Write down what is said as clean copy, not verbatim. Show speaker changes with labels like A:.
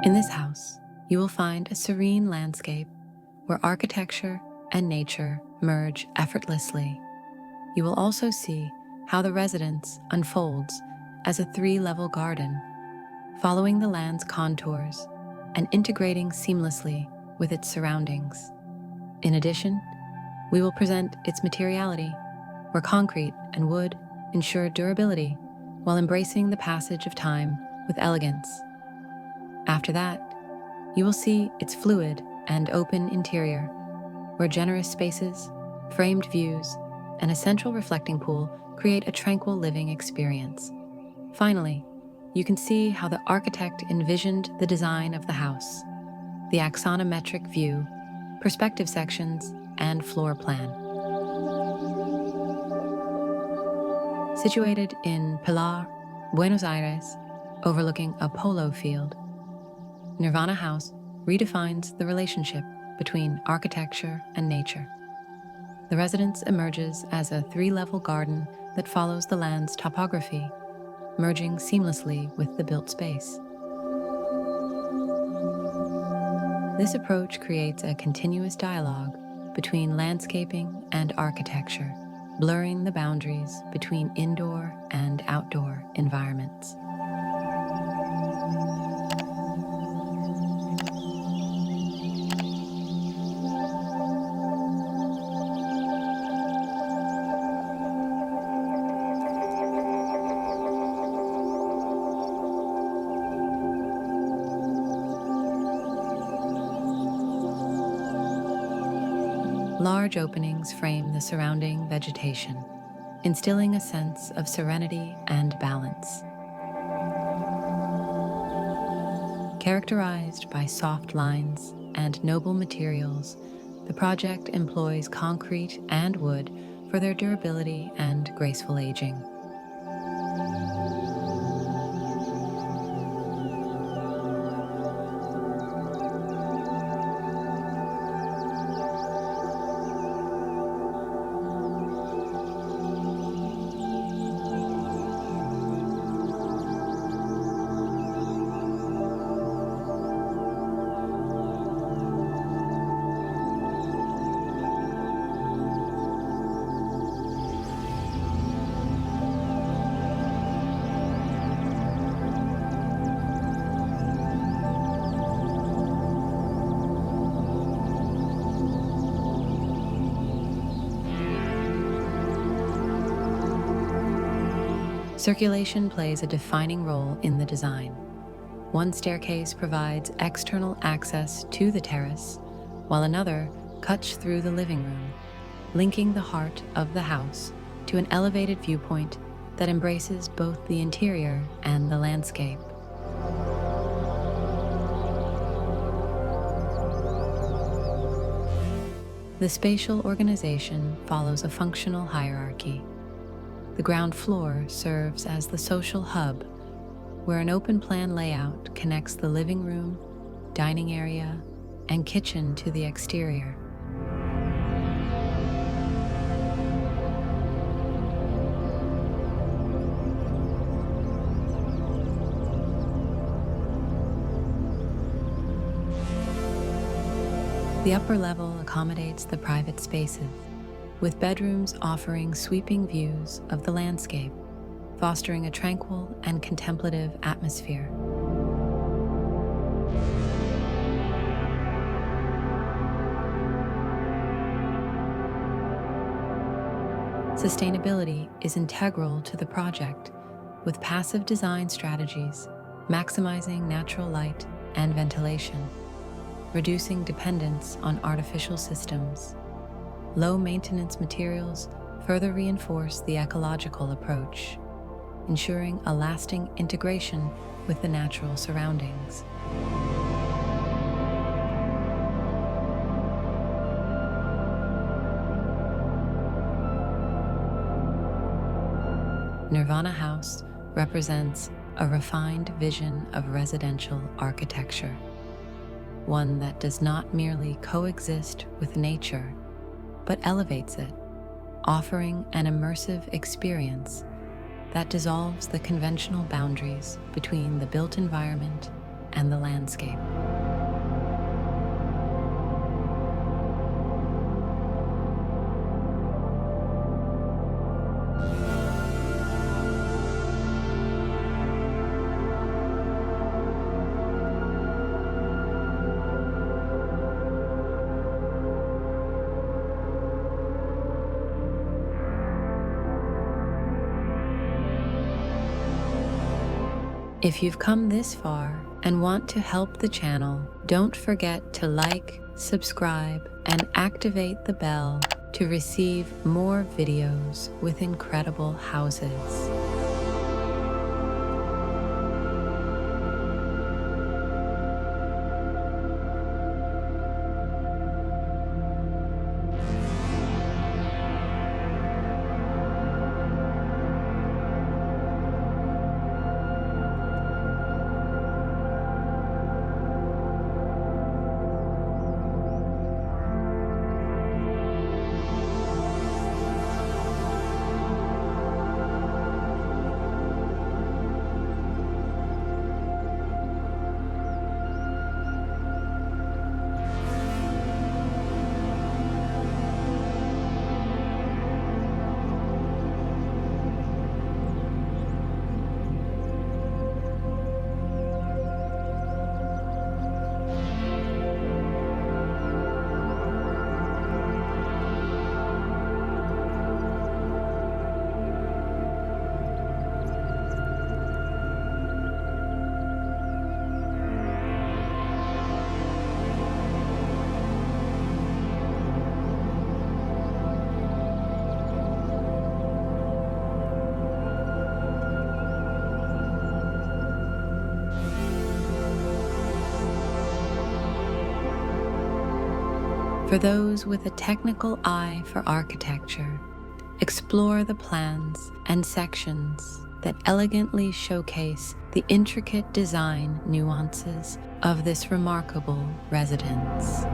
A: In this house, you will find a serene landscape where architecture and nature merge effortlessly. You will also see how the residence unfolds as a 3-level garden, following the land's contours and integrating seamlessly with its surroundings. In addition, we will present its materiality, where concrete and wood ensure durability while embracing the passage of time with elegance. After that, you will see its fluid and open interior, where generous spaces, framed views, and a central reflecting pool create a tranquil living experience. Finally, you can see how the architect envisioned the design of the house, the axonometric view, perspective sections, and floor plan. Situated in Pilar, Buenos Aires, overlooking a polo field, Nirvana House redefines the relationship between architecture and nature. The residence emerges as a 3-level garden that follows the land's topography, merging seamlessly with the built space. This approach creates a continuous dialogue between landscaping and architecture, blurring the boundaries between indoor and outdoor environments. Large openings frame the surrounding vegetation, instilling a sense of serenity and balance. Characterized by soft lines and noble materials, the project employs concrete and wood for their durability and graceful aging. Circulation plays a defining role in the design. One staircase provides external access to the terrace, while another cuts through the living room, linking the heart of the house to an elevated viewpoint that embraces both the interior and the landscape. The spatial organization follows a functional hierarchy. The ground floor serves as the social hub, where an open-plan layout connects the living room, dining area, and kitchen to the exterior. The upper level accommodates the private spaces, with bedrooms offering sweeping views of the landscape, fostering a tranquil and contemplative atmosphere. Sustainability is integral to the project, with passive design strategies maximizing natural light and ventilation, reducing dependence on artificial systems. Low-maintenance materials further reinforce the ecological approach, ensuring a lasting integration with the natural surroundings. Nirvana House represents a refined vision of residential architecture, one that does not merely coexist with nature, but elevates it, offering an immersive experience that dissolves the conventional boundaries between the built environment and the landscape. If you've come this far and want to help the channel, don't forget to like, subscribe, and activate the bell to receive more videos with incredible houses. For those with a technical eye for architecture, explore the plans and sections that elegantly showcase the intricate design nuances of this remarkable residence.